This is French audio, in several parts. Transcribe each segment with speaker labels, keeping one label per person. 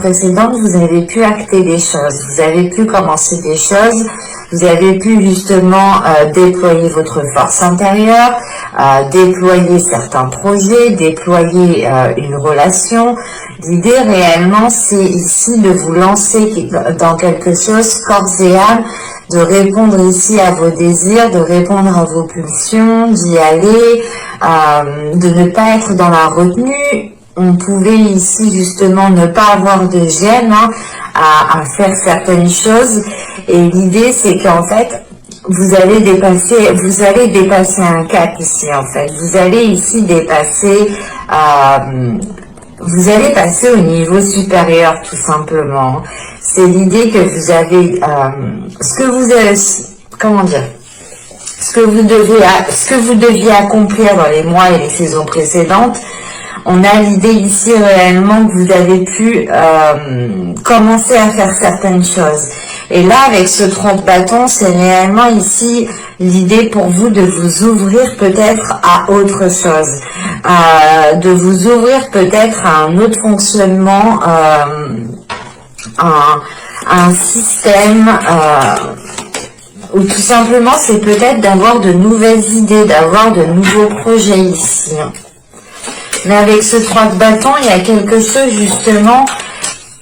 Speaker 1: précédente, vous avez pu acter des choses, vous avez pu commencer des choses, vous avez pu justement déployer votre force intérieure, déployer certains projets, déployer une relation. L'idée réellement, c'est ici de vous lancer dans quelque chose corps et âme, de répondre ici à vos désirs, de répondre à vos pulsions, d'y aller, de ne pas être dans la retenue. On pouvait ici justement ne pas avoir de gêne à faire certaines choses, et l'idée c'est qu'en fait vous allez dépasser un cap ici en fait. Vous allez ici dépasser, vous allez passer au niveau supérieur tout simplement. C'est l'idée que vous avez, ce que vous avez, comment dire, ce que vous deviez accomplir dans les mois et les saisons précédentes. On a l'idée ici réellement que vous avez pu commencer à faire certaines choses. Et là, avec ce 3 de bâton, c'est réellement ici l'idée pour vous de vous ouvrir peut-être à autre chose, de vous ouvrir peut-être à un autre fonctionnement, un système, ou tout simplement c'est peut-être d'avoir de nouvelles idées, d'avoir de nouveaux projets ici. Mais avec ce 3 de bâton, il y a quelque chose justement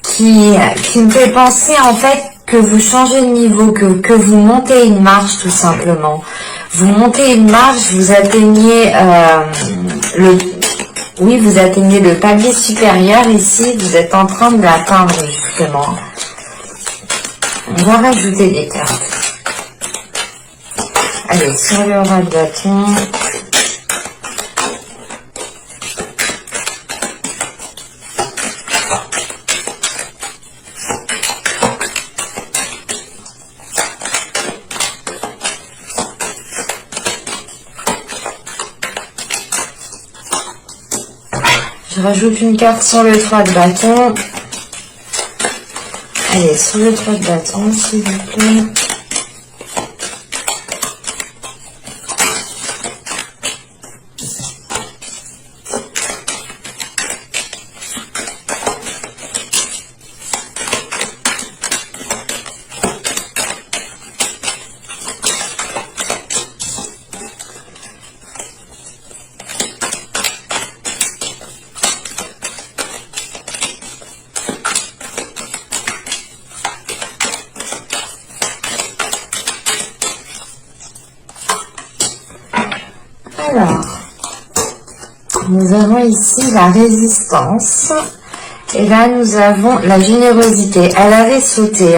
Speaker 1: qui me fait penser en fait que vous changez de niveau, que vous montez une marche tout simplement. Vous montez une marche, vous atteignez vous atteignez le palier supérieur ici, vous êtes en train de l'atteindre justement. On va rajouter des cartes. Allez, sur le roi de bâton. Je rajoute une carte sur le 3 de bâton. Allez, sur le 3 de bâton, s'il vous plaît. Alors, nous avons ici la résistance, et là nous avons la générosité. Elle avait sauté,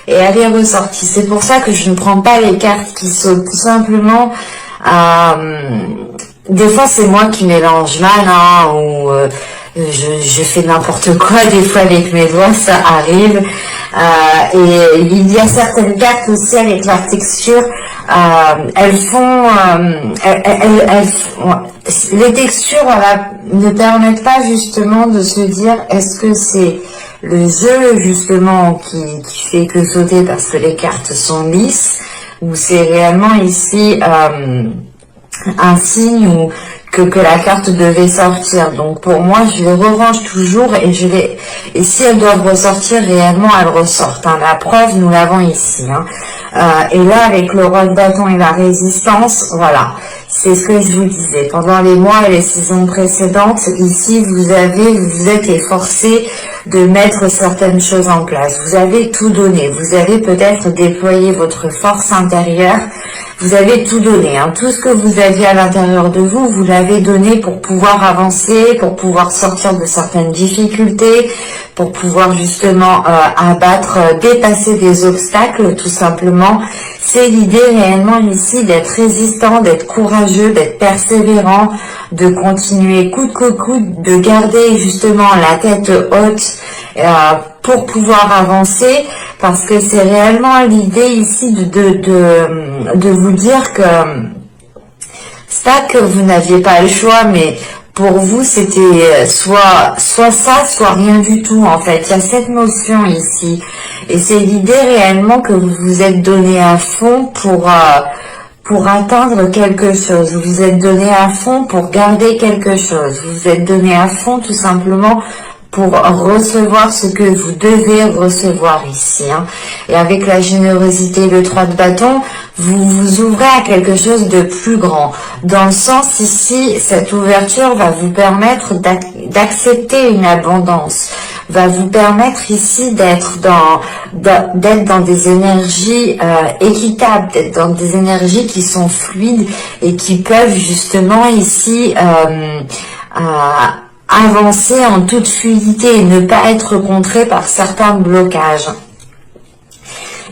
Speaker 1: et elle est ressortie. C'est pour ça que je ne prends pas les cartes qui sautent. Tout simplement, des fois c'est moi qui mélange mal, ou je fais n'importe quoi, des fois avec mes doigts, ça arrive. Et il y a certaines cartes aussi avec leur texture, les textures ne permettent pas justement de se dire est-ce que c'est le jeu justement qui fait que sauter parce que les cartes sont lisses, ou c'est réellement ici un signe ou que la carte devait sortir. Donc pour moi, je les rerange toujours, et si elles doivent ressortir réellement, elles ressortent. La preuve, nous l'avons ici. Et là, avec le roi de bâton et la résistance, voilà, c'est ce que je vous disais. Pendant les mois et les saisons précédentes, ici, vous êtes efforcé de mettre certaines choses en place. Vous avez tout donné. Vous avez peut-être déployé votre force intérieure. Vous avez tout donné, tout ce que vous aviez à l'intérieur de vous, vous l'avez donné pour pouvoir avancer, pour pouvoir sortir de certaines difficultés, pour pouvoir justement dépasser des obstacles, tout simplement. C'est l'idée réellement ici d'être résistant, d'être courageux, d'être persévérant, de continuer coûte que coûte, de garder justement la tête haute pour pouvoir avancer, parce que c'est réellement l'idée ici de vous dire que c'est pas que vous n'aviez pas le choix, mais pour vous c'était soit ça, soit rien du tout en fait. Il y a cette notion ici, et c'est l'idée réellement que vous vous êtes donné à fond pour atteindre quelque chose. Vous vous êtes donné à fond pour garder quelque chose. Vous vous êtes donné à fond tout simplement pour recevoir ce que vous devez recevoir ici. Hein. Et avec la générosité, le 3 de bâton, vous vous ouvrez à quelque chose de plus grand. Dans le sens ici, cette ouverture va vous permettre d'accepter une abondance, va vous permettre ici d'être dans des énergies équitables, d'être dans des énergies qui sont fluides et qui peuvent justement ici avancer en toute fluidité et ne pas être contré par certains blocages.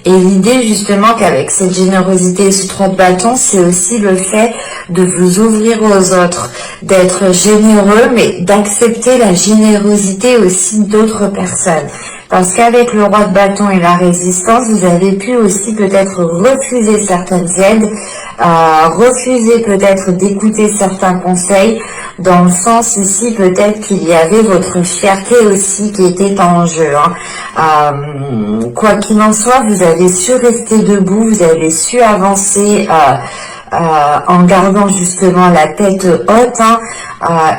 Speaker 1: Et l'idée justement qu'avec cette générosité et ce 3 de bâton, c'est aussi le fait de vous ouvrir aux autres, d'être généreux, mais d'accepter la générosité aussi d'autres personnes. Parce qu'avec le roi de bâton et la résistance, vous avez pu aussi peut-être refuser certaines aides, refuser peut-être d'écouter certains conseils, dans le sens ici peut-être qu'il y avait votre fierté aussi qui était en jeu. Hein. Quoi qu'il en soit, vous avez su rester debout, vous avez su avancer en gardant justement la tête haute, hein,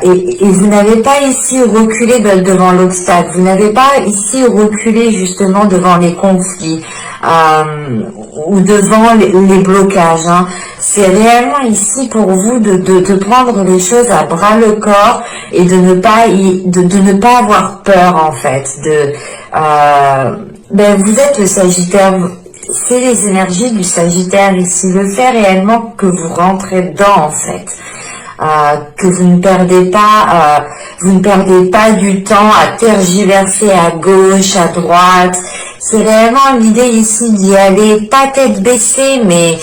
Speaker 1: et vous n'avez pas ici reculé devant l'obstacle, vous n'avez pas ici reculé justement devant les conflits ou devant les blocages. Hein. C'est réellement ici pour vous de prendre les choses à bras le corps et de ne pas avoir peur en fait. Vous êtes le Sagittaire. C'est les énergies du Sagittaire ici, le fait réellement que vous rentrez dedans en fait, que vous ne perdez pas du temps à tergiverser à gauche, à droite. C'est réellement l'idée ici d'y aller, pas tête baissée, mais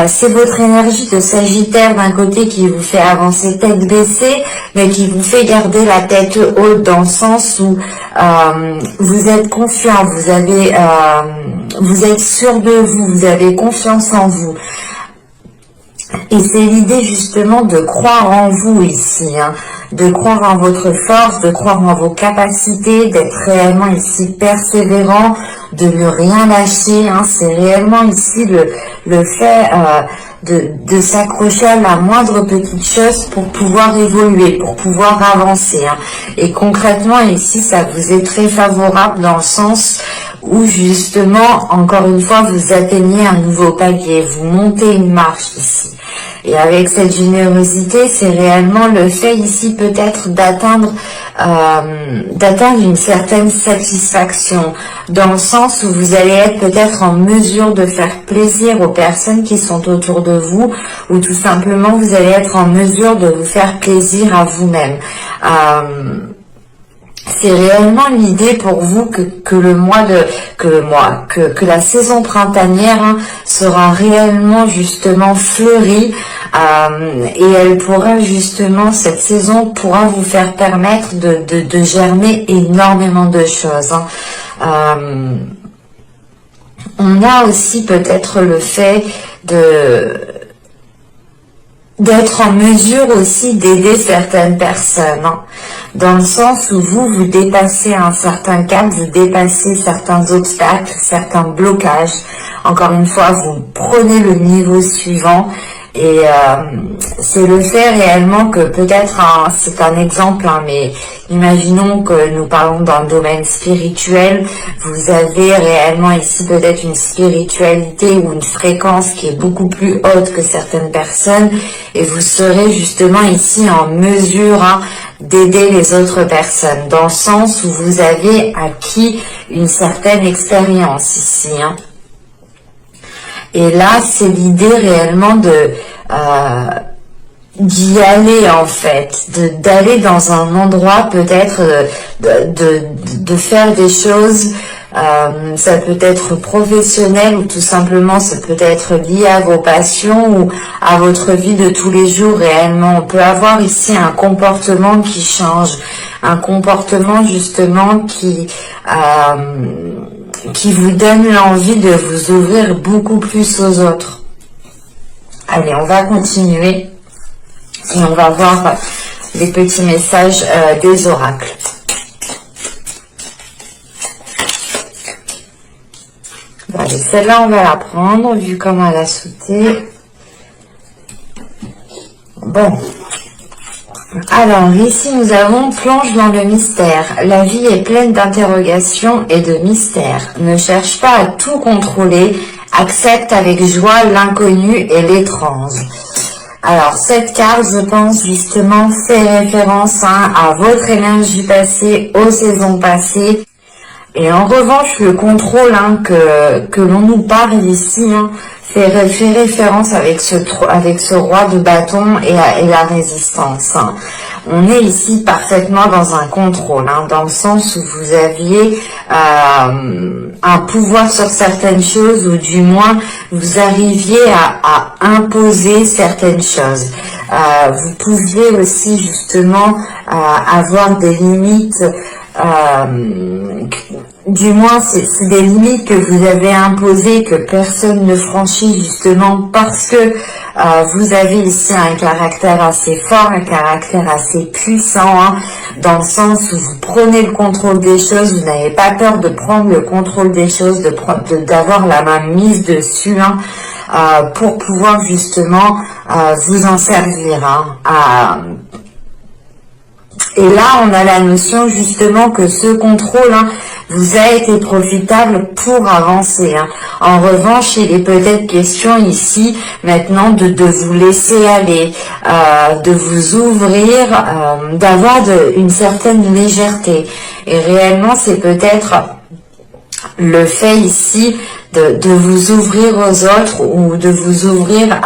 Speaker 1: c'est votre énergie de Sagittaire d'un côté qui vous fait avancer tête baissée, mais qui vous fait garder la tête haute dans le sens où vous êtes confiant, vous êtes sûr de vous, vous avez confiance en vous. Et c'est l'idée justement de croire en vous ici, hein, de croire en votre force, de croire en vos capacités, d'être réellement ici persévérant, de ne rien lâcher. Hein, c'est réellement ici le fait de s'accrocher à la moindre petite chose pour pouvoir évoluer, pour pouvoir avancer. Hein. Et concrètement ici, ça vous est très favorable dans le sens où justement, encore une fois, vous atteignez un nouveau palier, vous montez une marche ici. Et avec cette générosité, c'est réellement le fait ici peut-être d'atteindre une certaine satisfaction, dans le sens où vous allez être peut-être en mesure de faire plaisir aux personnes qui sont autour de vous, ou tout simplement vous allez être en mesure de vous faire plaisir à vous-même. C'est réellement l'idée pour vous que la saison printanière, hein, sera réellement justement fleurie, et elle pourra justement, cette saison pourra vous faire permettre de germer énormément de choses. Hein. On a aussi peut-être le fait d'être en mesure aussi d'aider certaines personnes, hein, dans le sens où vous dépassez un certain cap, vous dépassez certains obstacles, certains blocages. Encore une fois, vous prenez le niveau suivant et c'est le fait réellement que peut-être, c'est un exemple, hein, mais imaginons que nous parlons dans le domaine spirituel, vous avez réellement ici peut-être une spiritualité ou une fréquence qui est beaucoup plus haute que certaines personnes et vous serez justement ici en mesure, hein, d'aider les autres personnes, dans le sens où vous avez acquis une certaine expérience ici. Hein. Et là, c'est l'idée réellement d'y aller en fait, d'aller dans un endroit peut-être, de faire des choses, ça peut être professionnel ou tout simplement ça peut être lié à vos passions ou à votre vie de tous les jours réellement. On peut avoir ici un comportement qui change, un comportement justement qui vous donne l'envie de vous ouvrir beaucoup plus aux autres. Allez, on va continuer et on va voir les petits messages des oracles. Allez, celle-là, on va la prendre, vu comment elle a sauté. Bon. Alors, ici, nous avons plonge dans le mystère. La vie est pleine d'interrogations et de mystères. Ne cherche pas à tout contrôler. Accepte avec joie l'inconnu et l'étrange. Alors, cette carte, je pense, justement, fait référence à votre énergie passée, aux saisons passées. Et en revanche, le contrôle que l'on nous parle ici fait référence avec ce roi de bâton et la résistance. On est ici parfaitement dans un contrôle, dans le sens où vous aviez un pouvoir sur certaines choses, ou du moins vous arriviez à imposer certaines choses. Vous pouviez aussi justement avoir des limites. Du moins, c'est des limites que vous avez imposées, que personne ne franchit, justement parce que vous avez ici un caractère assez fort, un caractère assez puissant, dans le sens où vous prenez le contrôle des choses, vous n'avez pas peur de prendre le contrôle des choses, d'avoir la main mise dessus, pour pouvoir justement vous en servir. Et là, on a la notion justement que ce contrôle vous a été profitable pour avancer. En revanche, il est peut-être question ici maintenant de vous laisser aller, de vous ouvrir, d'avoir une certaine légèreté. Et réellement, c'est peut-être le fait ici de vous ouvrir aux autres, ou de vous ouvrir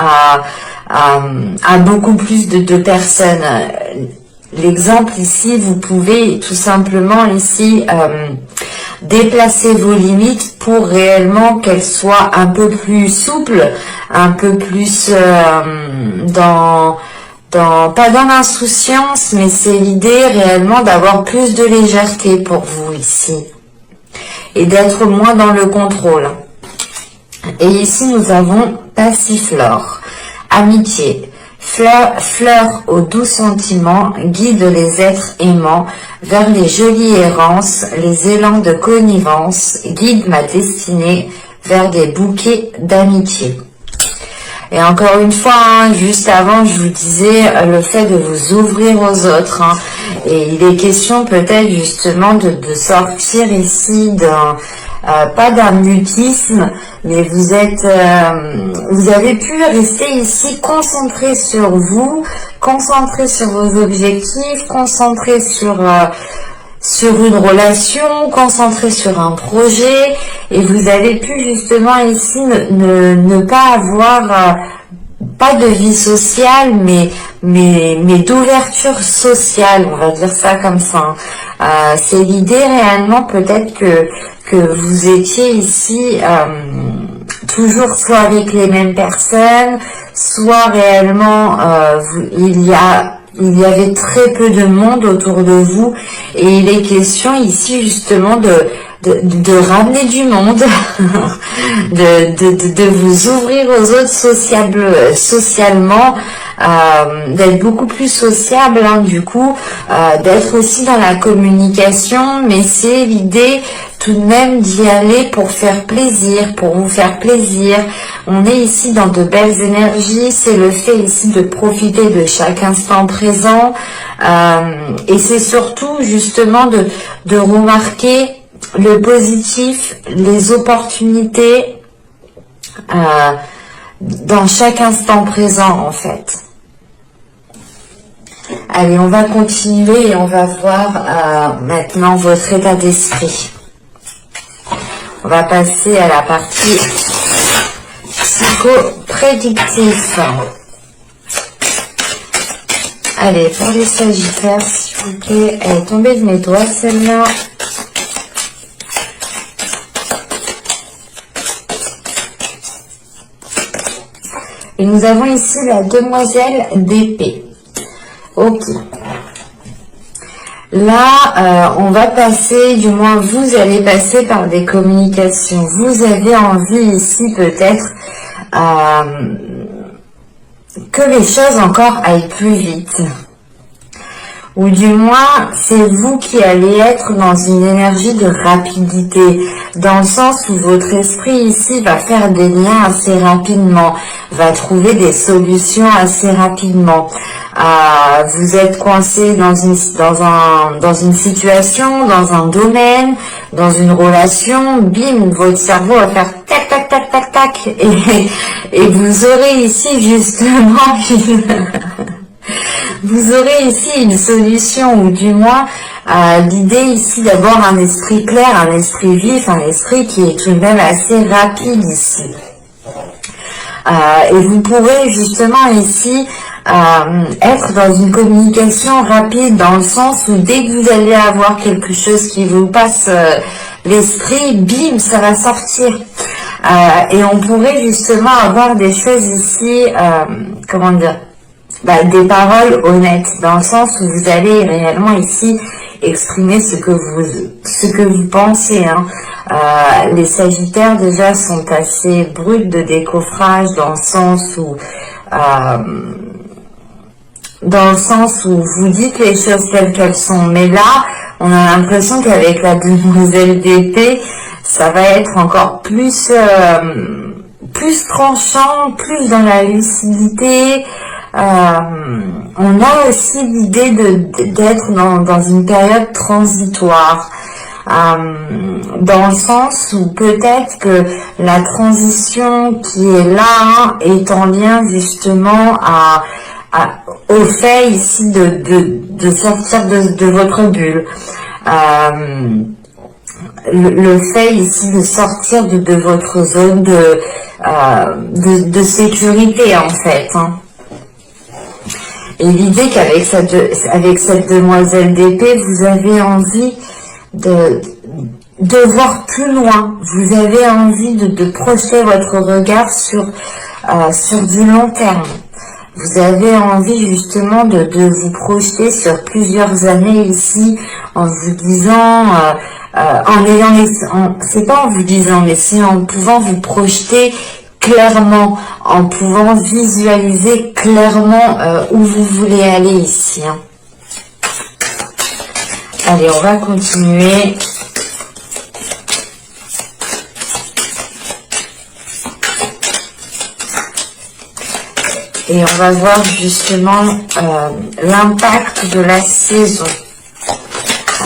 Speaker 1: à beaucoup plus de personnes. L'exemple ici, vous pouvez tout simplement ici déplacer vos limites pour réellement qu'elles soient un peu plus souples, un peu plus pas dans l'insouciance, mais c'est l'idée réellement d'avoir plus de légèreté pour vous ici et d'être moins dans le contrôle. Et ici nous avons Passiflore, amitié. Fleur aux doux sentiments, guide les êtres aimants vers les jolies errances, les élans de connivence, guide ma destinée vers des bouquets d'amitié. Et encore une fois, juste avant, je vous disais le fait de vous ouvrir aux autres. Et il est question peut-être justement de sortir ici d'un... pas d'un mutisme, mais vous avez pu rester ici concentré sur vous, concentré sur vos objectifs, concentré sur une relation, concentré sur un projet, et vous avez pu justement ici ne pas avoir pas de vie sociale, mais d'ouverture sociale, on va dire ça comme ça. C'est l'idée réellement peut-être que vous étiez ici toujours soit avec les mêmes personnes, soit réellement il y avait très peu de monde autour de vous, et il est question ici justement de ramener du monde, de vous ouvrir aux autres socialement, d'être beaucoup plus sociable, du coup, d'être aussi dans la communication, mais c'est l'idée tout de même d'y aller pour faire plaisir, pour vous faire plaisir. On est ici dans de belles énergies, c'est le fait ici de profiter de chaque instant présent, et c'est surtout justement de remarquer le positif, les opportunités dans chaque instant présent en fait. Allez, on va continuer et on va voir maintenant votre état d'esprit. On va passer à la partie psycho-prédictif. Allez, pour les Sagittaires, s'il vous plaît, elle est tombée de mes doigts celle-là. Et nous avons ici la demoiselle d'épée. Ok. Là, on va passer, du moins vous allez passer par des communications. Vous avez envie ici peut-être que les choses encore aillent plus vite. ou du moins c'est vous qui allez être dans une énergie de rapidité, dans le sens où votre esprit ici va faire des liens assez rapidement, va trouver des solutions assez rapidement. Vous êtes coincé dans une situation, dans un domaine, dans une relation, bim, votre cerveau va faire tac tac tac tac tac, et vous aurez ici justement vous aurez ici une solution, ou du moins l'idée ici d'avoir un esprit clair, un esprit vif, un esprit qui est tout de même assez rapide ici. Et vous pourrez justement ici être dans une communication rapide, dans le sens où dès que vous allez avoir quelque chose qui vous passe l'esprit, bim, ça va sortir. Et on pourrait justement avoir des choses ici, comment dire, des paroles honnêtes, dans le sens où vous allez réellement ici exprimer ce que vous pensez. Les Sagittaires déjà sont assez bruts de décoffrage, dans le sens où vous dites les choses telles qu'elles sont. Mais là, on a l'impression qu'avec la demoiselle d'épée, ça va être encore plus tranchant, plus dans la lucidité. On a aussi l'idée d'être dans une période transitoire, dans le sens où peut-être que la transition qui est là est en lien justement au fait ici de sortir de votre bulle. Le fait ici de sortir de votre zone de sécurité, en fait. Et l'idée qu'avec cette demoiselle d'épée, vous avez envie de voir plus loin. Vous avez envie de projeter votre regard sur du long terme. Vous avez envie justement de vous projeter sur plusieurs années ici, en vous disant, c'est pas en vous disant, mais c'est en pouvant vous projeter clairement, en pouvant visualiser clairement où vous voulez aller ici. Allez, on va continuer. Et on va voir justement l'impact de la saison.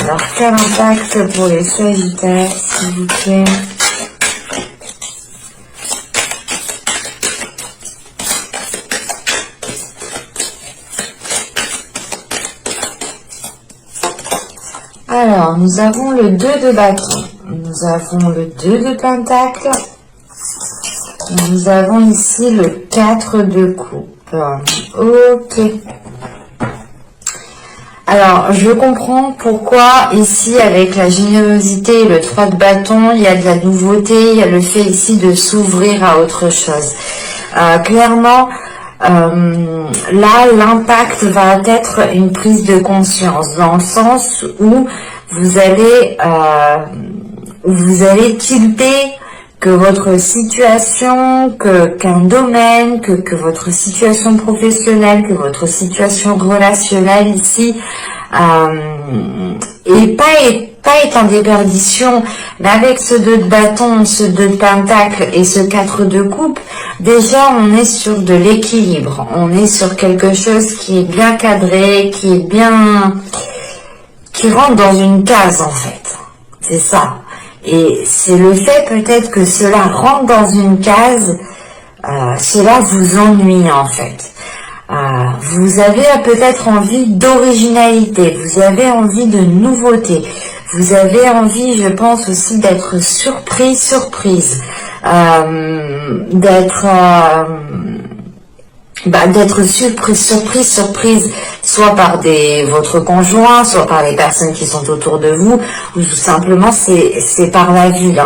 Speaker 1: Alors, quel impact pour les Sagittaires, s'il vous plaît? Alors, nous avons le 2 de bâton, nous avons le 2 de pentacle, nous avons ici le 4 de coupe. Ok. Alors, je comprends pourquoi ici, avec la générosité et le 3 de bâton, il y a de la nouveauté, il y a le fait ici de s'ouvrir à autre chose. Clairement, là, l'impact va être une prise de conscience, dans le sens où vous allez tilter que votre situation, qu'un domaine, que votre situation professionnelle, que votre situation relationnelle ici et pas est en déperdition, mais avec ce 2 de bâton, ce 2 de pentacle et ce 4 de coupe, déjà on est sur de l'équilibre, on est sur quelque chose qui est bien cadré, qui rentre dans une case en fait, c'est ça. Et c'est le fait peut-être que cela rentre dans une case, cela vous ennuie en fait. Vous avez peut-être envie d'originalité, vous avez envie de nouveauté, vous avez envie, je pense aussi, d'être surprise, d'être surprise, soit par votre conjoint, soit par les personnes qui sont autour de vous, ou tout simplement c'est par la vie.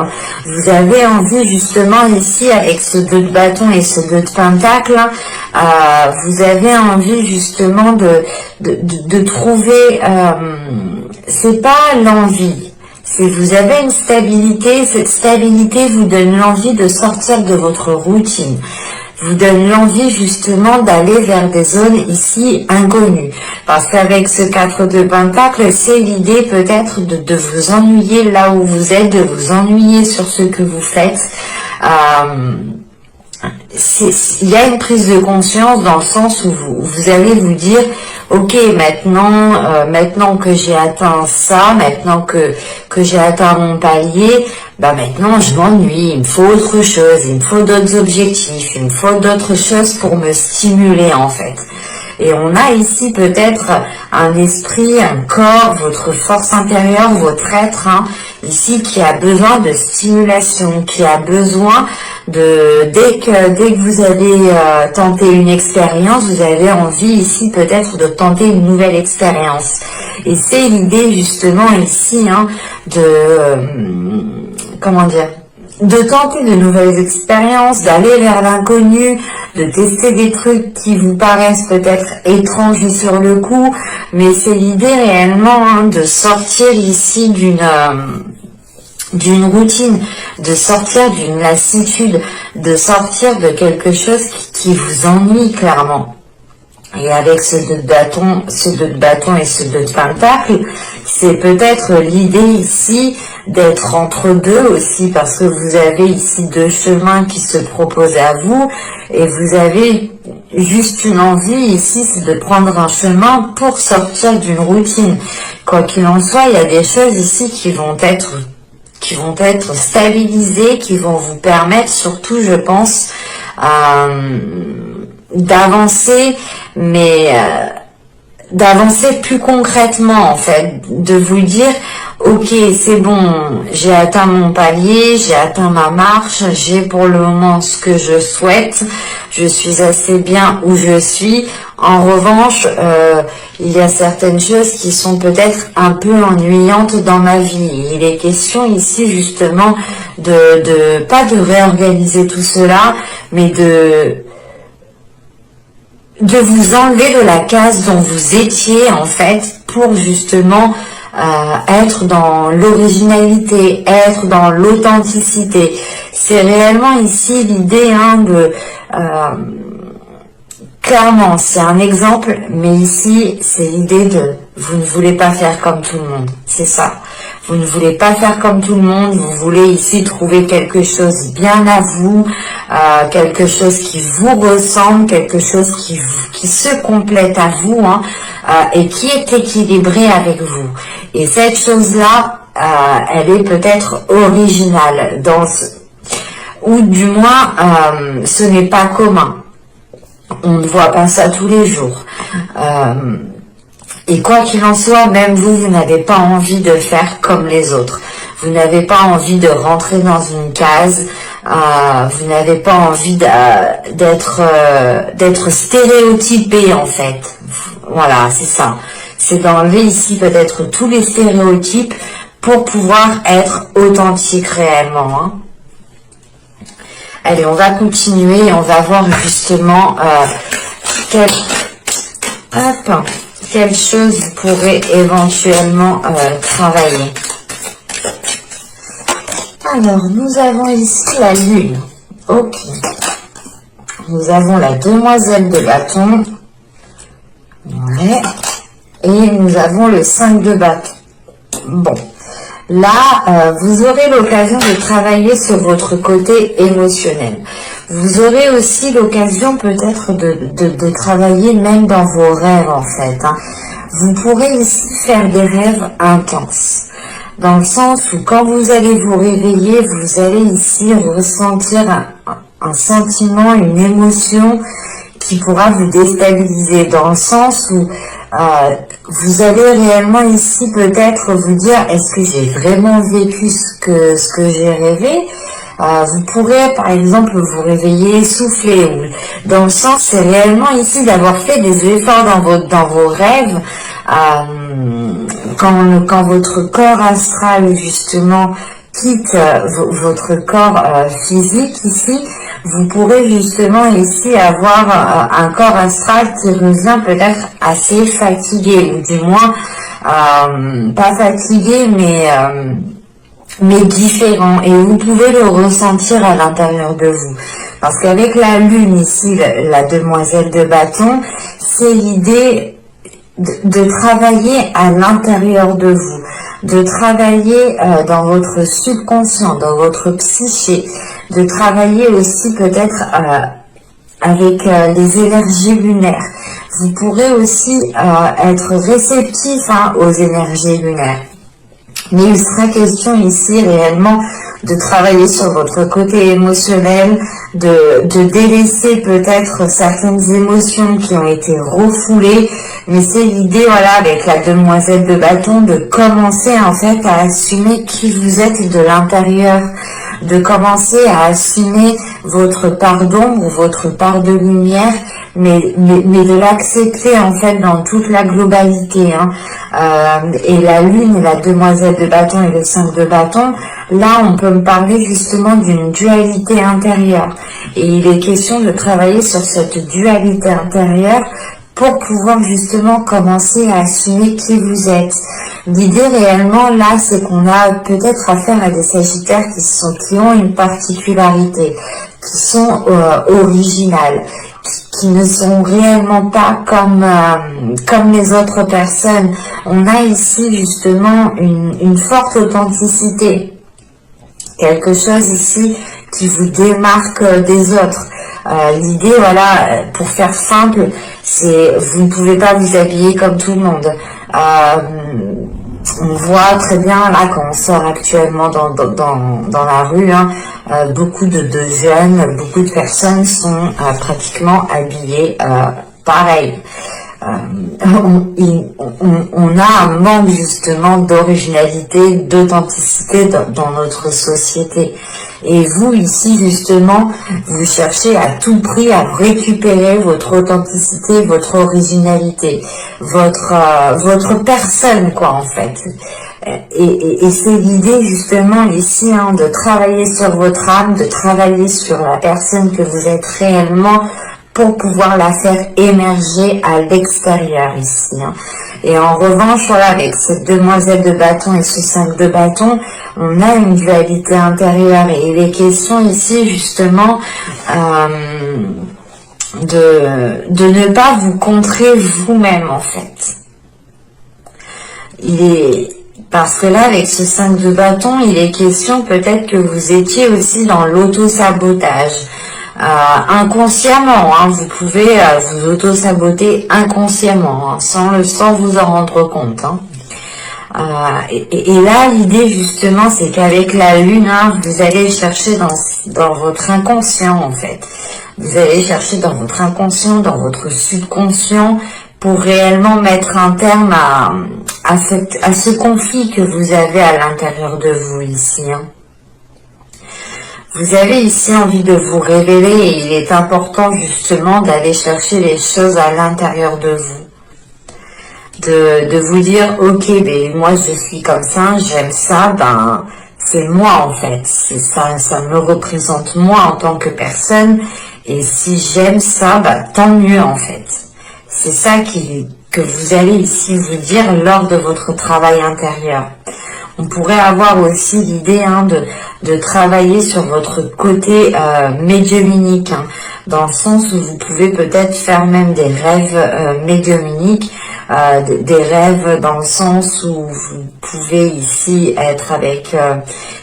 Speaker 1: Vous avez envie justement ici, avec ce 2 de bâton et ce 2 de pentacle, vous avez envie justement de trouver, c'est pas l'envie, c'est vous avez une stabilité, cette stabilité vous donne l'envie de sortir de votre routine. vous donne l'envie justement d'aller vers des zones ici inconnues. Parce qu'avec ce 4 de Pentacle, c'est l'idée peut-être de vous ennuyer là où vous êtes, de vous ennuyer sur ce que vous faites. Il y a une prise de conscience dans le sens où vous allez vous dire ok, maintenant que j'ai atteint ça, maintenant que j'ai atteint mon palier, bah maintenant je m'ennuie, il me faut autre chose, il me faut d'autres objectifs, il me faut d'autres choses pour me stimuler en fait. Et on a ici peut-être un esprit, un corps, votre force intérieure, votre être, ici qui a besoin de stimulation, qui a besoin dès que vous avez tenté une expérience, vous avez envie ici peut-être de tenter une nouvelle expérience. Et c'est l'idée justement ici de tenter de nouvelles expériences, d'aller vers l'inconnu, de tester des trucs qui vous paraissent peut-être étranges sur le coup, mais c'est l'idée réellement de sortir ici d'une routine, de sortir d'une lassitude, de sortir de quelque chose qui vous ennuie clairement. Et avec ce 2 de bâton et ce 2 de pentacle, c'est peut-être l'idée ici d'être entre deux aussi, parce que vous avez ici 2 chemins qui se proposent à vous, et vous avez juste une envie ici, c'est de prendre un chemin pour sortir d'une routine. Quoi qu'il en soit, il y a des choses ici qui vont être stabilisées, qui vont vous permettre surtout, je pense, d'avancer, mais d'avancer plus concrètement en fait, de vous dire ok, c'est bon, j'ai atteint mon palier, j'ai atteint ma marche, j'ai pour le moment ce que je souhaite, je suis assez bien où je suis. En revanche, il y a certaines choses qui sont peut-être un peu ennuyantes dans ma vie. Il est question ici justement pas de réorganiser tout cela, mais de vous enlever de la case dont vous étiez en fait, pour justement être dans l'originalité, être dans l'authenticité. C'est réellement ici l'idée clairement, c'est un exemple, mais ici, c'est l'idée de vous ne voulez pas faire comme tout le monde. C'est ça. Vous ne voulez pas faire comme tout le monde. Vous voulez ici trouver quelque chose bien à vous, quelque chose qui vous ressemble, quelque chose qui se complète à vous, et qui est équilibré avec vous. Et cette chose-là, elle est peut-être originale, ou du moins, ce n'est pas commun. On ne voit pas ça tous les jours. Et quoi qu'il en soit, même vous n'avez pas envie de faire comme les autres. Vous n'avez pas envie de rentrer dans une case. Vous n'avez pas envie d'être stéréotypé en fait. Voilà, c'est ça. C'est d'enlever ici peut-être tous les stéréotypes pour pouvoir être authentique réellement. Allez, on va continuer et on va voir justement quelle chose pourrait éventuellement travailler. Alors, nous avons ici la lune. Ok. Nous avons la demoiselle de bâton. Ouais. Et nous avons le 5 de bâton. Bon. Là, vous aurez l'occasion de travailler sur votre côté émotionnel. Vous aurez aussi l'occasion peut-être de travailler même dans vos rêves en fait. Vous pourrez ici faire des rêves intenses. Dans le sens où quand vous allez vous réveiller, vous allez ici ressentir un sentiment, une émotion qui pourra vous déstabiliser. Dans le sens où vous allez réellement ici peut-être vous dire est-ce que j'ai vraiment vécu ce que j'ai rêvé. Vous pourrez par exemple vous réveiller essoufflé, ou dans le sens c'est réellement ici d'avoir fait des efforts dans vos rêves, quand votre corps astral justement quitte votre corps physique ici, vous pourrez justement ici avoir un corps astral qui revient peut-être assez fatigué, ou du moins pas fatigué mais différent, et vous pouvez le ressentir à l'intérieur de vous. Parce qu'avec la lune ici, la demoiselle de bâton, c'est l'idée de travailler à l'intérieur de vous, de travailler dans votre subconscient, dans votre psyché, de travailler aussi peut-être avec les énergies lunaires. Vous pourrez aussi être réceptif aux énergies lunaires. Mais il sera question ici réellement de travailler sur votre côté émotionnel, de délaisser peut-être certaines émotions qui ont été refoulées. Mais c'est l'idée, voilà, avec la demoiselle de bâton, de commencer en fait à assumer qui vous êtes de l'intérieur, de commencer à assumer votre part d'ombre, votre part de lumière, mais de l'accepter en fait dans toute la globalité. Et la lune et la demoiselle de bâton et le 5 de bâton, là on peut me parler justement d'une dualité intérieure. Et il est question de travailler sur cette dualité intérieure pour pouvoir justement commencer à assumer qui vous êtes. L'idée réellement là, c'est qu'on a peut-être affaire à des sagittaires qui ont une particularité, qui sont originales, qui ne sont réellement pas comme les autres personnes. On a ici justement une forte authenticité, quelque chose ici qui vous démarque des autres. L'idée, voilà, pour faire simple, c'est vous ne pouvez pas vous habiller comme tout le monde. On voit très bien là quand on sort actuellement dans la rue, beaucoup de jeunes, beaucoup de personnes sont pratiquement habillées pareil. On a un manque justement d'originalité, d'authenticité dans notre société. Et vous ici justement, vous cherchez à tout prix à récupérer votre authenticité, votre originalité, votre personne quoi en fait. Et c'est l'idée justement ici de travailler sur votre âme, de travailler sur la personne que vous êtes réellement, pour pouvoir la faire émerger à l'extérieur ici. Et en revanche, voilà, avec cette demoiselle de bâton et ce 5 de bâton, on a une dualité intérieure. Et il est question ici justement de ne pas vous contrer vous-même en fait. Parce que là, avec ce 5 de bâton, il est question peut-être que vous étiez aussi dans l'auto-sabotage. Inconsciemment, vous pouvez vous auto-saboter inconsciemment, sans vous en rendre compte. Et là, l'idée justement, c'est qu'avec la lune, vous allez chercher dans votre inconscient en fait. Vous allez chercher dans votre inconscient, dans votre subconscient, pour réellement mettre un terme à ce conflit que vous avez à l'intérieur de vous ici. Vous avez ici envie de vous révéler et il est important justement d'aller chercher les choses à l'intérieur de vous. De vous dire, ok, ben moi je suis comme ça, j'aime ça, c'est moi en fait. C'est ça me représente moi en tant que personne. Et si j'aime ça, tant mieux en fait. C'est ça que vous allez ici vous dire lors de votre travail intérieur. On pourrait avoir aussi l'idée de travailler sur votre côté médiumnique, dans le sens où vous pouvez peut-être faire même des rêves médiumniques, des rêves dans le sens où vous pouvez ici être avec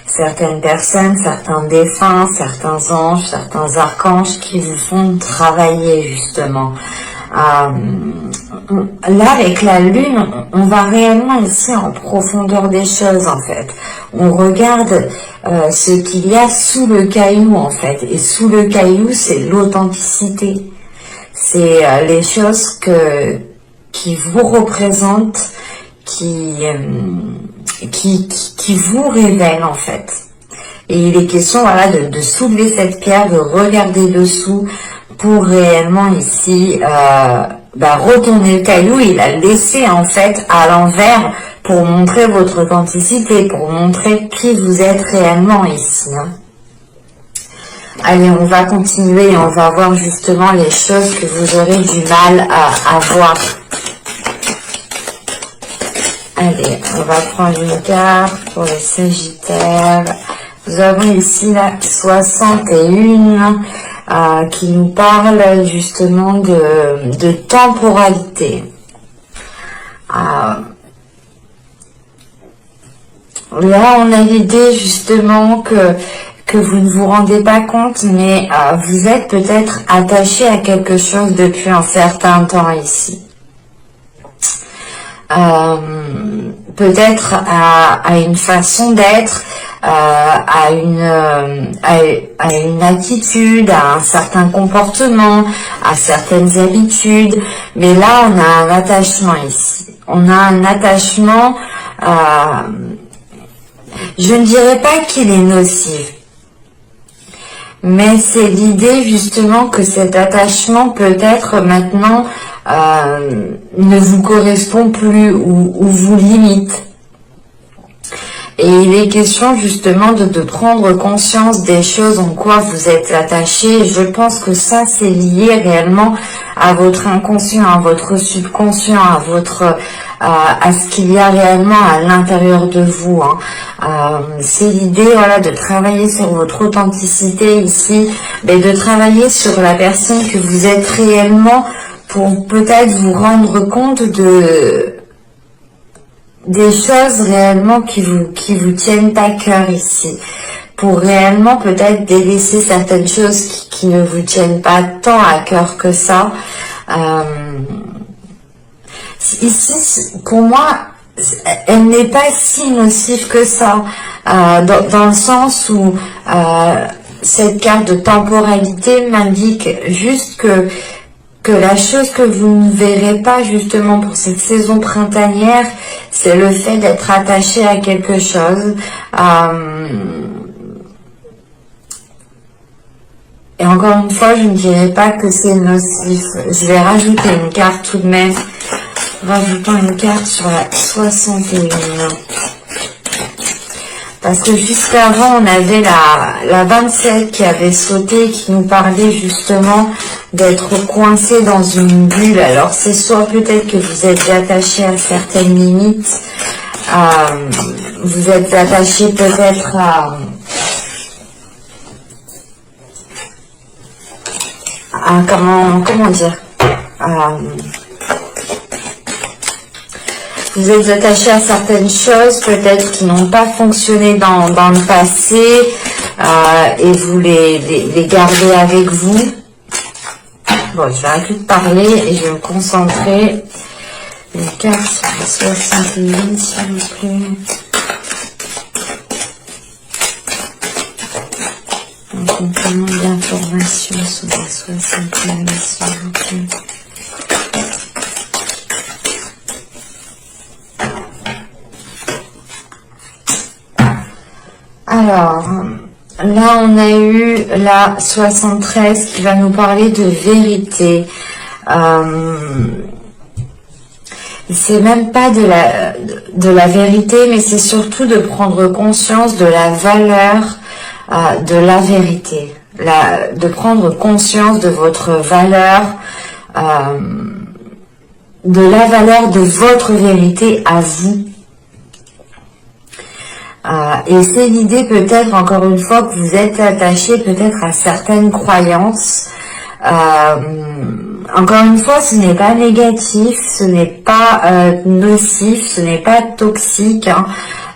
Speaker 1: certaines personnes, certains défunts, certains anges, certains archanges qui vous font travailler justement. Là, avec la lune, on va réellement ici en profondeur des choses en fait. On regarde ce qu'il y a sous le caillou en fait. Et sous le caillou, c'est l'authenticité. C'est les choses qui vous représentent, qui vous révèlent en fait. Et il est question voilà, de soulever cette pierre, de regarder dessous, pour réellement ici retourner le caillou et la laisser en fait à l'envers pour montrer votre authenticité, pour montrer qui vous êtes réellement ici. Allez, on va continuer et on va voir justement les choses que vous aurez du mal à voir. Allez, on va prendre une carte pour les Sagittaires. Nous avons ici la 61. qui nous parle justement de temporalité. Là, on a l'idée justement que vous ne vous rendez pas compte, mais vous êtes peut-être attaché à quelque chose depuis un certain temps ici. Peut-être à une façon d'être, à une attitude, à un certain comportement, à certaines habitudes. Mais là, on a un attachement ici. On a un attachement, je ne dirais pas qu'il est nocif, mais c'est l'idée justement que cet attachement peut-être maintenant ne vous correspond plus ou vous limite. Et il est question justement de prendre conscience des choses en quoi vous êtes attaché. Je pense que ça, c'est lié réellement à votre inconscient, à votre subconscient, à ce qu'il y a réellement à l'intérieur de vous. C'est l'idée, voilà, de travailler sur votre authenticité ici, mais de travailler sur la personne que vous êtes réellement pour peut-être vous rendre compte des choses réellement qui vous tiennent à cœur ici, pour réellement peut-être délaisser certaines choses qui ne vous tiennent pas tant à cœur que ça. Ici, pour moi, elle n'est pas si nocive que ça, dans le sens où cette carte de temporalité m'indique juste que la chose que vous ne verrez pas justement pour cette saison printanière, c'est le fait d'être attaché à quelque chose. Et encore une fois, je ne dirais pas que c'est nocif. Je vais rajouter une carte tout de même. Rajoutons une carte sur la 61. Parce que juste avant, on avait la 27 qui avait sauté, qui nous parlait justement d'être coincé dans une bulle. Alors, c'est soit peut-être que vous êtes attaché à certaines limites, vous êtes attaché peut-être à comment dire, vous êtes attaché à certaines choses peut-être qui n'ont pas fonctionné dans le passé et vous les gardez avec vous. Bon, je vais arrêter de parler et je vais me concentrer. Les cartes sur la 61, s'il vous plaît. Un complément d'information sur la 61, s'il vous plaît. Alors, là on a eu la 73 qui va nous parler de vérité. C'est même pas de la vérité, mais c'est surtout de prendre conscience de la valeur de la vérité. De prendre conscience de votre valeur, de la valeur de votre vérité à vous. Et c'est l'idée peut-être, encore une fois, que vous êtes attaché peut-être à certaines croyances. Encore une fois, ce n'est pas négatif, ce n'est pas nocif, ce n'est pas toxique.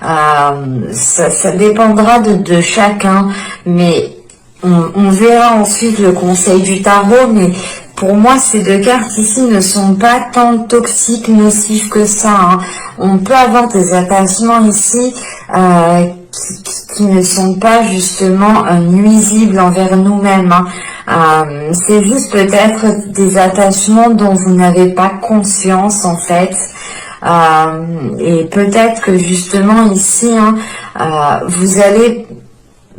Speaker 1: Ça dépendra de chacun, mais on verra ensuite le conseil du tarot, mais pour moi, ces deux cartes ici ne sont pas tant toxiques, nocifs que ça. On peut avoir des attachements ici qui ne sont pas justement nuisibles envers nous-mêmes. C'est juste peut-être des attachements dont vous n'avez pas conscience en fait. Et peut-être que justement ici, vous allez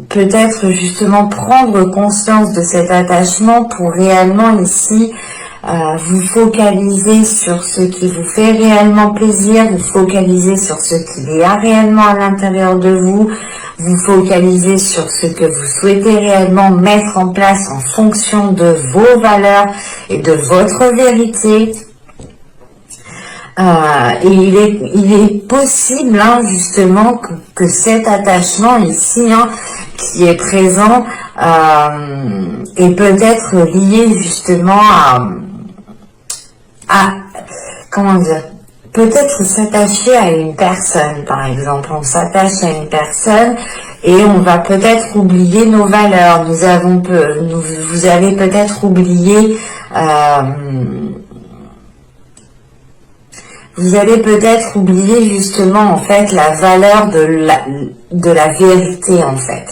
Speaker 1: peut-être justement prendre conscience de cet attachement pour réellement ici vous focaliser sur ce qui vous fait réellement plaisir, vous focaliser sur ce qu'il y a réellement à l'intérieur de vous, vous focaliser sur ce que vous souhaitez réellement mettre en place en fonction de vos valeurs et de votre vérité. Et il est possible, hein, justement, que cet attachement ici, hein, qui est présent, est peut-être lié justement comment dire, peut-être s'attacher à une personne, par exemple. On s'attache à une personne et on va peut-être oublier nos valeurs. Vous allez peut-être oublier justement en fait la valeur de la vérité en fait.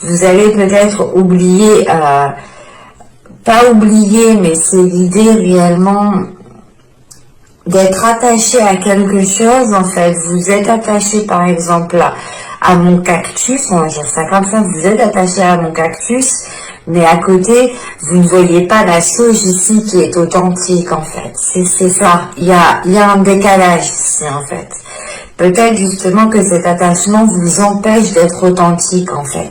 Speaker 1: Vous allez peut-être oublier, pas oublier, mais c'est l'idée réellement d'être attaché à quelque chose en fait. Vous êtes attaché par exemple à mon cactus, on va dire ça comme ça, vous êtes attaché à mon cactus, mais à côté, vous ne voyez pas la sauge ici qui est authentique en fait. C'est ça, il y a un décalage ici en fait. Peut-être justement que cet attachement vous empêche d'être authentique en fait.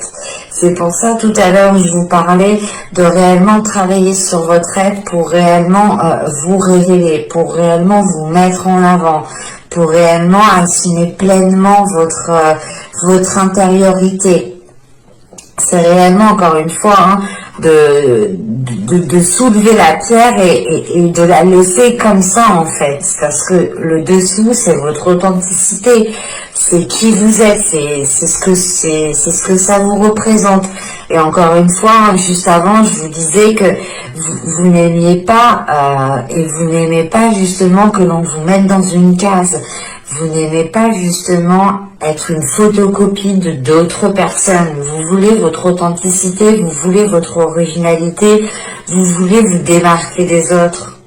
Speaker 1: C'est pour ça tout à l'heure je vous parlais de réellement travailler sur votre être pour réellement vous révéler, pour réellement vous mettre en avant, pour réellement assumer pleinement votre intériorité. C'est réellement encore une fois hein, de soulever la pierre et de la laisser comme ça en fait, parce que le dessous c'est votre authenticité, c'est qui vous êtes, c'est ce que ça vous représente. Et encore une fois, hein, juste avant je vous disais que vous n'aimiez pas et vous n'aimez pas justement que l'on vous mette dans une case. Vous n'aimez pas justement être une photocopie de d'autres personnes. Vous voulez votre authenticité, vous voulez votre originalité, vous voulez vous démarquer des autres.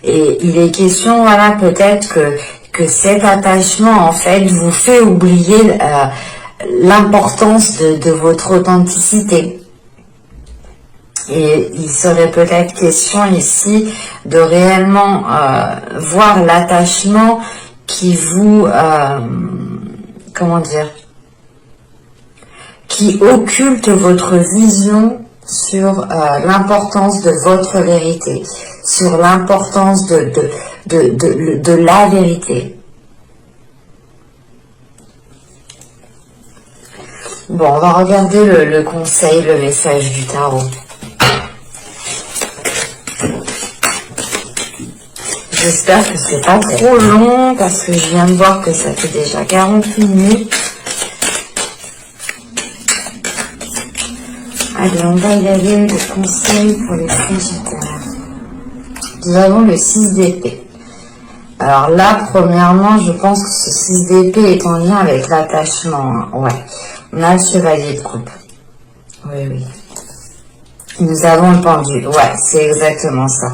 Speaker 1: Et il est question, voilà, peut-être que cet attachement, en fait, vous fait oublier l'importance de votre authenticité. Et il serait peut-être question ici de réellement voir l'attachement qui vous, comment dire, qui occulte votre vision sur l'importance de votre vérité, sur l'importance de la vérité. Bon, on va regarder le conseil, le message du tarot. J'espère que c'est pas trop long parce que je viens de voir que ça fait déjà 40 minutes. Allez, on va y aller, le conseil pour les Sagittaires. Nous avons le 6 d'épée. Alors là, premièrement, je pense que ce 6 d'épée est en lien avec l'attachement. Hein. Ouais. On a le chevalier de coupe. Oui, oui. Nous avons le pendule. Ouais, c'est exactement ça.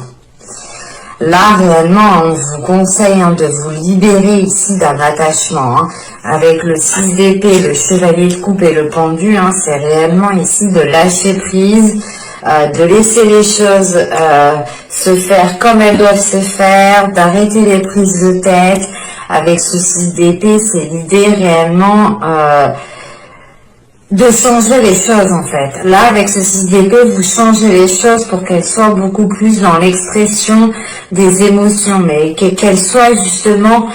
Speaker 1: Là, réellement, on vous conseille hein, de vous libérer ici d'un attachement. Hein. Avec le 6 d'épée, le chevalier de coupe et le pendu, hein, c'est réellement ici de lâcher prise, de laisser les choses se faire comme elles doivent se faire, d'arrêter les prises de tête. Avec ce 6 d'épée, c'est l'idée réellement de changer les choses en fait. Là, avec ce 6 d'épée, vous changez les choses pour qu'elles soient beaucoup plus dans l'expression des émotions, mais qu'elles soient justement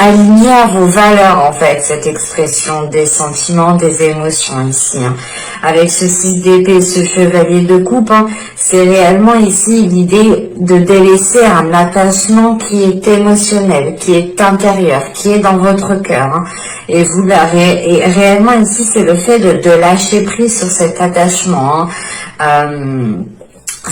Speaker 1: alignées à vos valeurs en fait, cette expression des sentiments, des émotions ici. Hein. Avec ce 6 d'épée, ce chevalier de coupe, hein, c'est réellement ici l'idée de délaisser un attachement qui est émotionnel, qui est intérieur, qui est dans votre cœur. Hein. Et vous et réellement ici, c'est le fait de lâcher prise sur cet attachement. Hein.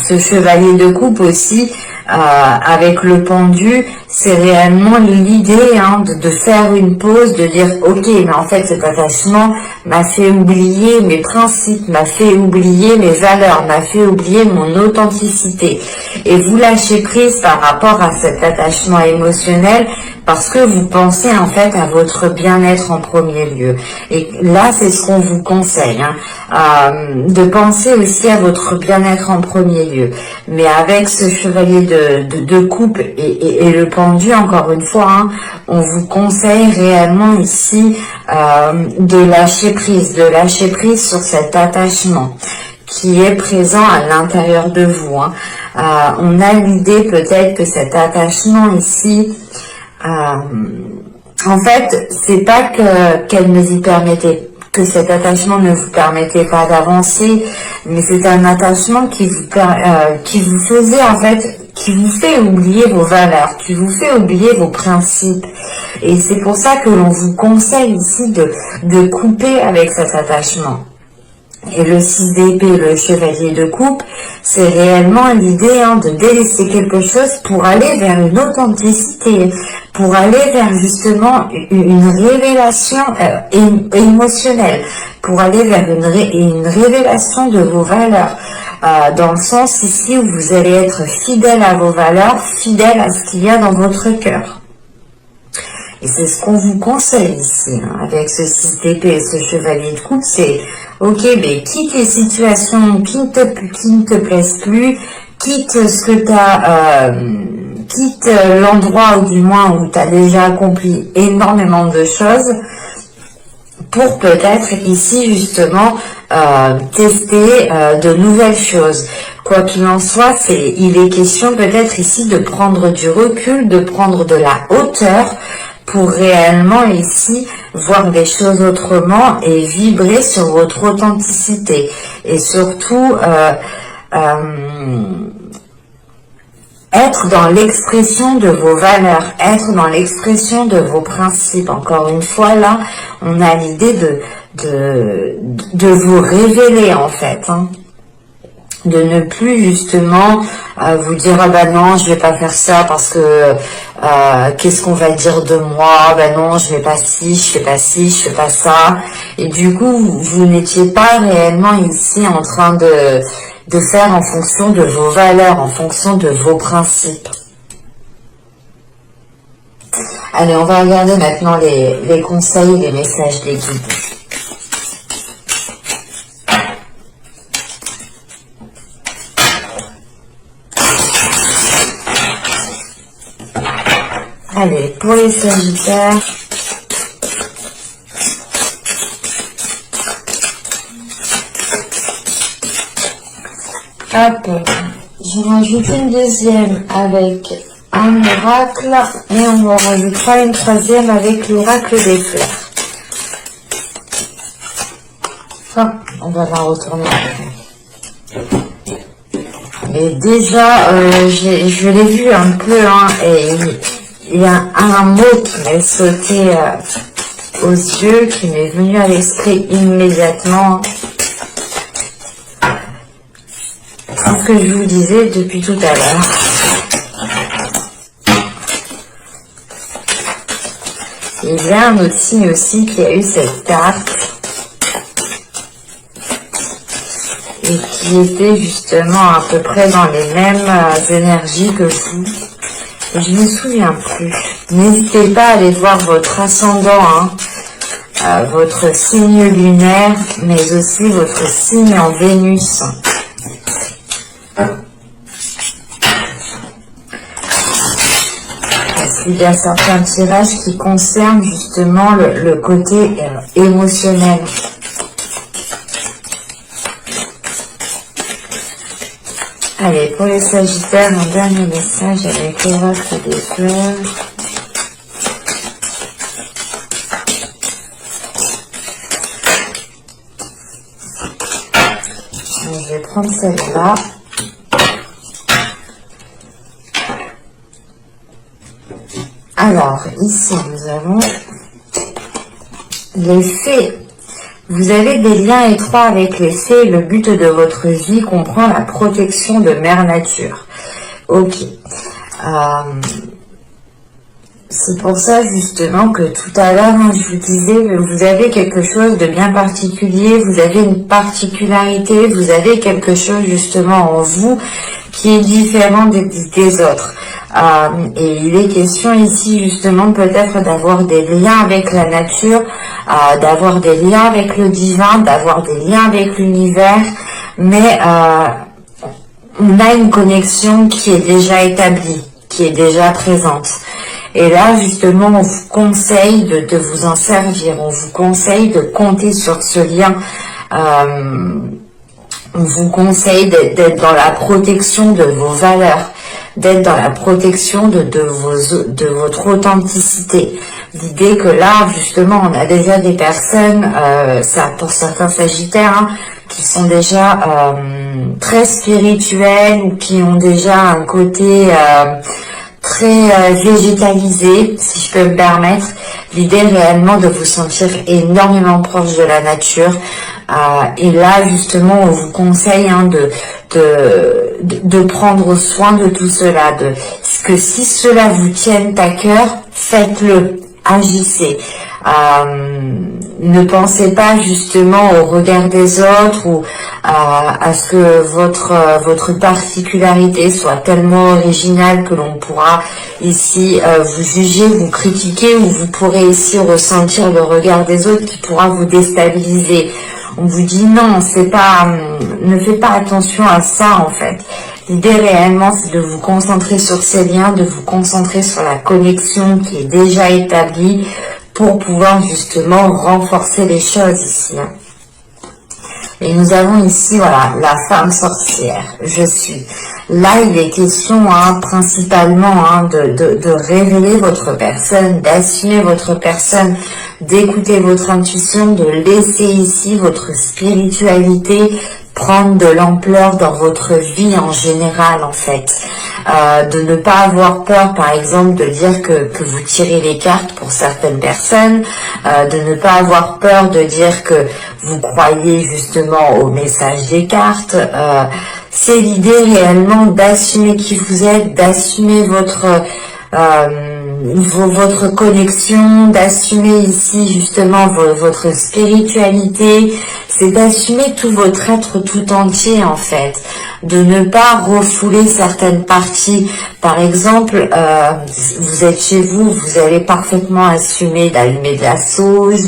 Speaker 1: Ce chevalier de coupe aussi, avec le pendu, c'est réellement l'idée hein, de faire une pause, de dire ok, mais en fait cet attachement m'a fait oublier mes principes, m'a fait oublier mes valeurs, m'a fait oublier mon authenticité. Et vous lâchez prise par rapport à cet attachement émotionnel parce que vous pensez en fait à votre bien-être en premier lieu. Et là, c'est ce qu'on vous conseille, hein, de penser aussi à votre bien-être en premier lieu. Mais avec ce chevalier de coupe et le pendu, encore une fois, hein, on vous conseille réellement ici de lâcher prise sur cet attachement qui est présent à l'intérieur de vous. Hein. On a l'idée peut-être que cet attachement ici, en fait, c'est pas qu'elle ne vous permettait, que cet attachement ne vous permettait pas d'avancer, mais c'est un attachement qui vous faisait en fait, qui vous fait oublier vos valeurs, qui vous fait oublier vos principes. Et c'est pour ça que l'on vous conseille ici de couper avec cet attachement. Et le 6 d'épée, le chevalier de coupe, c'est réellement l'idée de délaisser quelque chose pour aller vers une authenticité, pour aller vers justement une révélation émotionnelle, pour aller vers une révélation de vos valeurs. Dans le sens ici où vous allez être fidèle à vos valeurs, fidèle à ce qu'il y a dans votre cœur. Et c'est ce qu'on vous conseille ici, avec ce 6 d'épée et ce chevalier de coupe, c'est ok, mais quitte les situations qui ne te plaisent plus, quitte ce que tu as, quitte l'endroit ou du moins où tu as déjà accompli énormément de choses, pour peut-être ici justement tester de nouvelles choses. Quoi qu'il en soit, il est question peut-être ici de prendre du recul, de prendre de la hauteur, pour réellement ici voir des choses autrement et vibrer sur votre authenticité. Et surtout, être dans l'expression de vos valeurs, être dans l'expression de vos principes. Encore une fois, là, on a l'idée de vous révéler, en fait. De ne plus justement vous dire ah ben non je vais pas faire ça parce que qu'est-ce qu'on va dire de moi, ben non je vais pas ci, je fais pas ci, je fais pas ça, et du coup vous n'étiez pas réellement ici en train de faire en fonction de vos valeurs, en fonction de vos principes. Allez, on va regarder maintenant les conseils, les messages des guides. Allez, pour les Sagittaires, hop, je rajoute une deuxième avec un oracle et on en rajoutera une troisième avec l'oracle des fleurs. Hop, on va la retourner. Et déjà, je l'ai vu un peu, et il y a un mot qui m'est sauté aux yeux, qui m'est venu à l'esprit immédiatement. C'est ce que je vous disais depuis tout à l'heure. Il y a un autre signe aussi qui a eu cette carte et qui était justement à peu près dans les mêmes énergies que vous. Je ne me souviens plus. N'hésitez pas à aller voir votre ascendant, votre signe lunaire, mais aussi votre signe en Vénus. Parce qu'il y a certains tirages qui concernent justement le côté émotionnel. Allez, pour les Sagittaires, un dernier message avec l'oracle des fleurs. Je vais prendre celle-là. Alors, ici, nous avons les fées. Vous avez des liens étroits avec les fées. Le but de votre vie comprend la protection de Mère Nature. Ok. C'est pour ça justement que tout à l'heure, je vous disais, vous avez quelque chose de bien particulier, vous avez une particularité, vous avez quelque chose justement en vous qui est différent des autres. Et il est question ici justement peut-être d'avoir des liens avec la nature, d'avoir des liens avec le divin, d'avoir des liens avec l'univers, mais on a une connexion qui est déjà établie, qui est déjà présente. Et là, justement, on vous conseille de vous en servir, on vous conseille de compter sur ce lien. on vous conseille d'être dans la protection de vos valeurs, d'être dans la protection de votre authenticité. L'idée que là, justement, on a déjà des personnes, ça pour certains sagittaires, hein, qui sont déjà très spirituels ou qui ont déjà un côté très végétalisé, si je peux me permettre. L'idée réellement de vous sentir énormément proche de la nature. Et là, justement, on vous conseille hein, de prendre soin de tout cela. Que si cela vous tienne à cœur, faites-le, agissez. Ne pensez pas justement au regard des autres ou à ce que votre particularité soit tellement originale que l'on pourra ici vous juger, vous critiquer, ou vous pourrez ici ressentir le regard des autres qui pourra vous déstabiliser. On vous dit non, c'est pas, ne faites pas attention à ça en fait. L'idée réellement, c'est de vous concentrer sur ces liens, de vous concentrer sur la connexion qui est déjà établie pour pouvoir justement renforcer les choses ici. Et nous avons ici, voilà, la femme sorcière. Je suis. Là, il est question principalement de révéler votre personne, d'assumer votre personne, d'écouter votre intuition, de laisser ici votre spiritualité prendre de l'ampleur dans votre vie en général en fait. De ne pas avoir peur par exemple de dire que vous tirez les cartes pour certaines personnes, de ne pas avoir peur de dire que vous croyez justement au message des cartes. C'est l'idée réellement d'assumer qui vous êtes, d'assumer votre connexion, d'assumer ici justement votre spiritualité, c'est d'assumer tout votre être tout entier en fait, de ne pas refouler certaines parties. Par exemple, vous êtes chez vous, vous allez parfaitement assumer d'allumer de la sauge,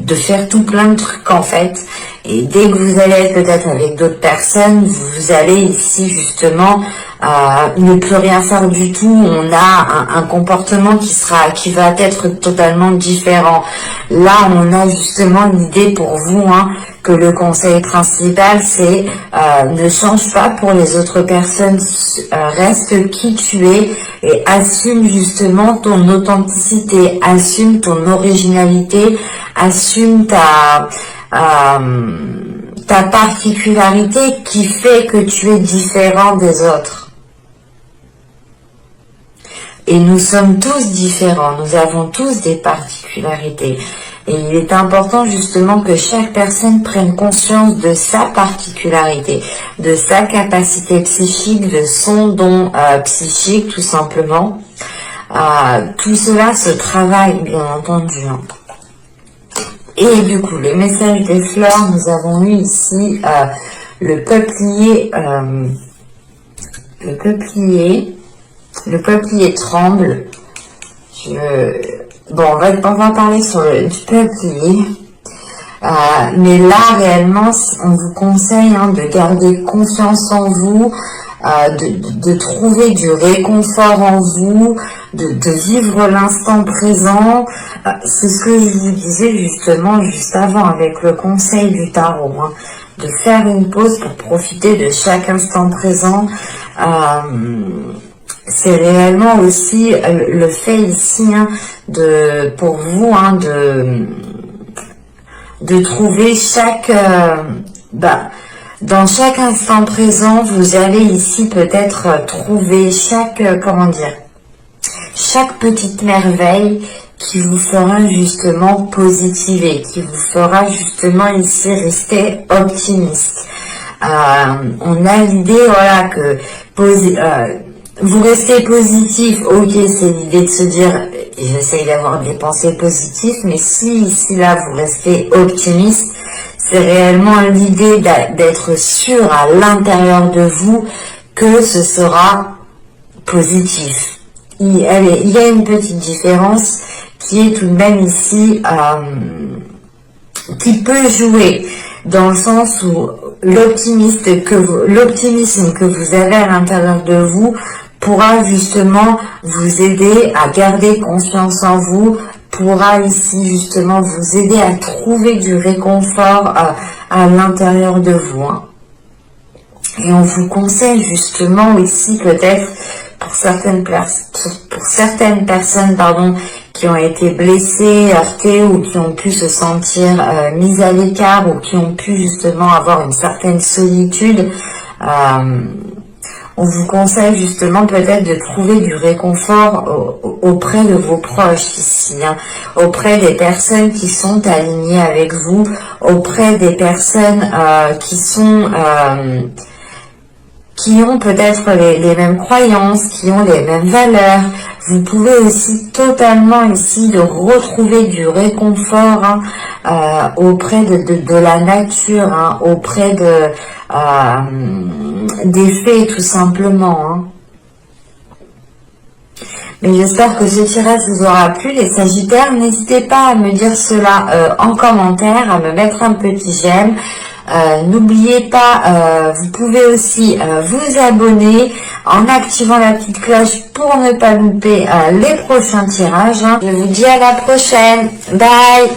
Speaker 1: de faire tout plein de trucs en fait, et dès que vous allez être peut-être avec d'autres personnes, vous allez ici justement ne plus rien faire du tout. On a un comportement qui va être totalement différent. Là, on a justement l'idée pour vous que le conseil principal, c'est ne change pas pour les autres personnes, reste qui tu es et assume justement ton authenticité, assume ton originalité, assume ta particularité qui fait que tu es différent des autres. Et nous sommes tous différents, nous avons tous des particularités. Et il est important justement que chaque personne prenne conscience de sa particularité, de sa capacité psychique, de son don psychique tout simplement. Tout cela se travaille bien entendu. Et du coup, les messages des fleurs, nous avons eu ici le peuplier tremble. Bon, on va parler sur du peuplier. Mais là, réellement, on vous conseille de garder confiance en vous, de trouver du réconfort en vous, de vivre l'instant présent. C'est ce que je vous disais justement juste avant avec le conseil du tarot, de faire une pause pour profiter de chaque instant présent. C'est réellement aussi le fait ici pour vous de trouver chaque dans chaque instant présent, vous allez ici peut-être trouver chaque petite merveille qui vous fera justement positiver, qui vous fera justement ici rester optimiste. On a l'idée que vous restez positif, ok, c'est l'idée de se dire, j'essaye d'avoir des pensées positives, mais si ici là vous restez optimiste, c'est réellement l'idée d'être sûr à l'intérieur de vous que ce sera positif. Il y a une petite différence qui est tout de même ici, qui peut jouer dans le sens où l'optimisme que vous avez à l'intérieur de vous pourra justement vous aider à garder confiance en vous, pourra ici justement vous aider à trouver du réconfort à l'intérieur de vous. Et on vous conseille justement aussi peut-être pour certaines personnes qui ont été blessées, heurtées ou qui ont pu se sentir mises à l'écart ou qui ont pu justement avoir une certaine solitude, on vous conseille justement peut-être de trouver du réconfort auprès de vos proches ici, hein, auprès des personnes qui sont alignées avec vous, auprès des personnes qui ont peut-être les mêmes croyances, qui ont les mêmes valeurs. Vous pouvez aussi totalement ici de retrouver du réconfort auprès de la nature, hein, auprès des fées tout simplement. Hein. Mais j'espère que ce tirage vous aura plu. Les Sagittaires, n'hésitez pas à me dire cela en commentaire, à me mettre un petit j'aime. N'oubliez pas, vous pouvez aussi vous abonner en activant la petite cloche pour ne pas louper les prochains tirages. Hein. Je vous dis à la prochaine. Bye!